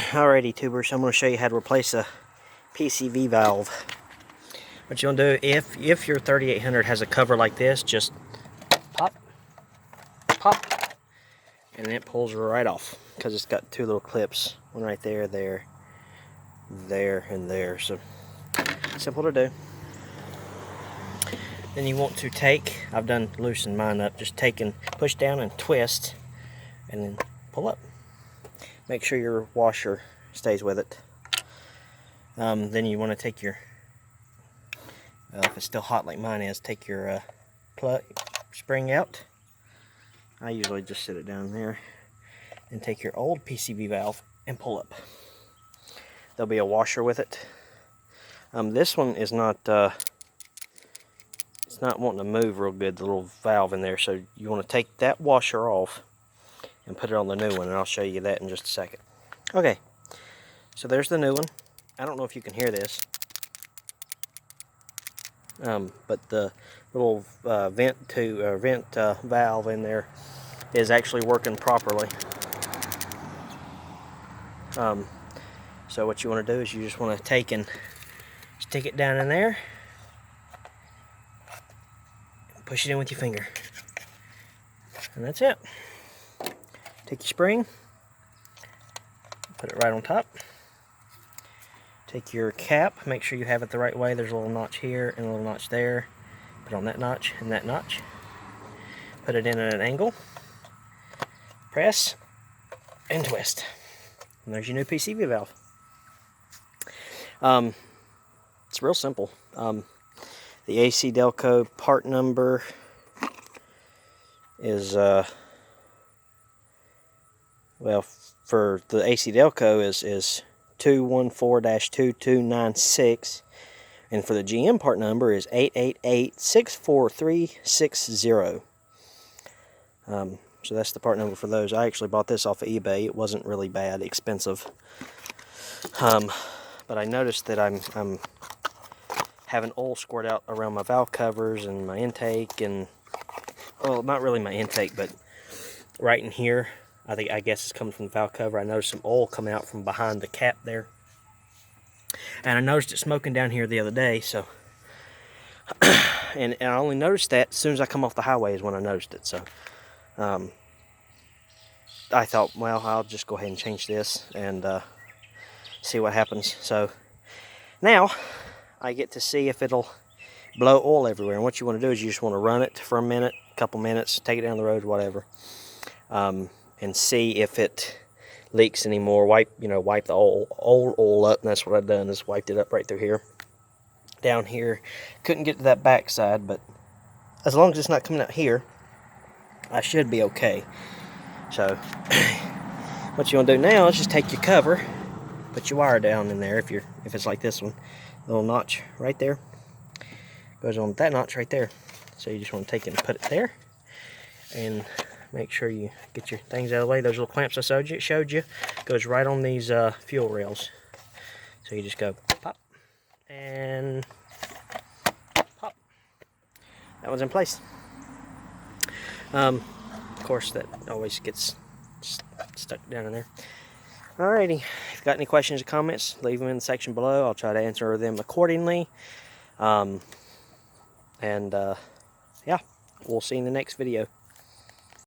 Alrighty, tubers, I'm going to show you how to replace a PCV valve. What you want to do, if your 3800 has a cover like this, just pop, pop, and then it pulls right off because it's got two little clips, one right there, there, and there. So simple to do. Then you want to take, I've done loosen mine up, just take and push down and twist, and then pull up. Make sure your washer stays with it. Then you want to take your, if it's still hot like mine is, take your plug spring out. I usually just sit it down there. And take your old PCV valve and pull up. There'll be a washer with it. This one is not, it's not wanting to move real good, the little valve in there. So you want to take that washer off and put it on the new one, and I'll show you that in just a second. Okay, so there's the new one. I don't know if you can hear this, but the little vent valve in there is actually working properly. So what you want to do is you just want to take and stick it down in there, and push it in with your finger, and that's it. Take your spring, put it right on top. Take your cap, make sure you have it the right way. There's a little notch here and a little notch there. Put on that notch and that notch. Put it in at an angle. Press and twist. And there's your new PCV valve. It's real simple. The AC Delco part number is well, for the AC Delco is 214-2296, and for the GM part number is 888-64360. So that's the part number for those. I actually bought this off of eBay. It wasn't really bad, expensive. But I noticed that I'm having oil squirt out around my valve covers and my intake, and well, not really my intake, but right in here. I guess it's coming from the valve cover. I noticed some oil coming out from behind the cap there. And I noticed it smoking down here the other day, so and I only noticed that as soon as I come off the highway is when I noticed it. So I thought, well, I'll just go ahead and change this and see what happens. So now I get to see if it'll blow oil everywhere. And what you want to do is you just want to run it for a minute, a couple minutes, take it down the road, whatever, and see if it leaks anymore. Wipe the old oil up, and that's what I've done, is wiped it up right through here. Down here, couldn't get to that back side, but as long as it's not coming out here, I should be okay. So what you want to do now is just take your cover, put your wire down in there. If it's like this one, little notch right there goes on that notch right there. So you just want to take it and put it there, and make sure you get your things out of the way. Those little clamps I showed you goes right on these fuel rails. So you just go pop and pop. That one's in place. Of course, that always gets stuck down in there. Alrighty, if you've got any questions or comments, leave them in the section below. I'll try to answer them accordingly. Yeah, we'll see you in the next video.